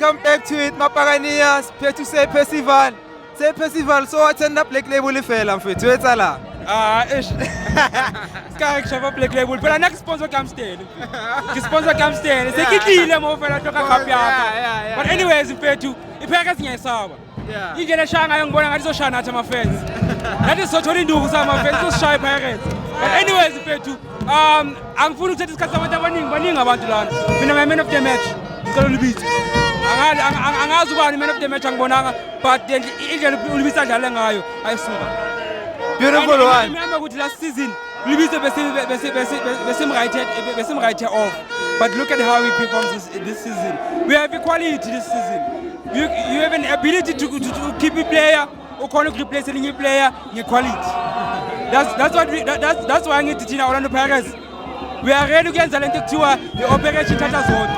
come back to it, Mapagania, to say festival. Say festival, so attend the Black Label fella mfethu etsala. Ish. Sky shava Black Label. But next sponsor comes there. The sponsor comes there. Say kitlile mo fela toka cup yakho. But anyways mfethu, ipheka singiyayisaba. Yeah. Indlela shanga ngibona ngathi zoshaya nathi ama fans. Nathi sothole induku sama fans soshaya Pirates. But anyways mfethu, angifuni ukuthatha isikhathi sabantu baningi abantu lana. Mina my man of the match. Ngicela ulibithe. Angazi ubani man of the match angibonanga, but indlela ulibithe adlale ngayo ayisuka. Beautiful one. Remember ukuthi last season ulibithe besim right off. But look at how he performs this season. We have equality this season. You have an ability to keep a player or cannot replace any player in quality. That's why I need to teach Orlando Pirates. We are ready against the Atlantic tour, the operation Tata Zone.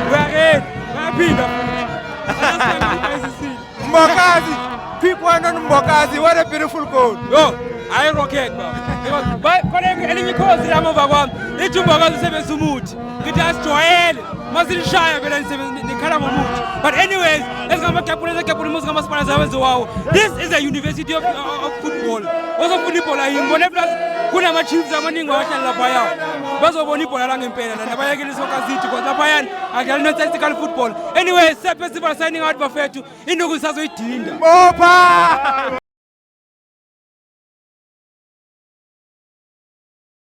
We are ready. We are happy. Mbokazi. People are not Mbokazi. What a beautiful goal. Yo, I rocket, bro. But enemy cause the Amova one. It's Mbokazi 7 Sumut. It has Joel. Mazil Shire, the Karamamut. But anyways, let's go back to this is a university of football. Also football, kuna machiefs amaningi washalla phaya bazobona ibhola langempela nabayekela isoccer city because lapha akudlali tactical football. Anyway, festival signing out bafethu induku sazoyidinda. Bopha!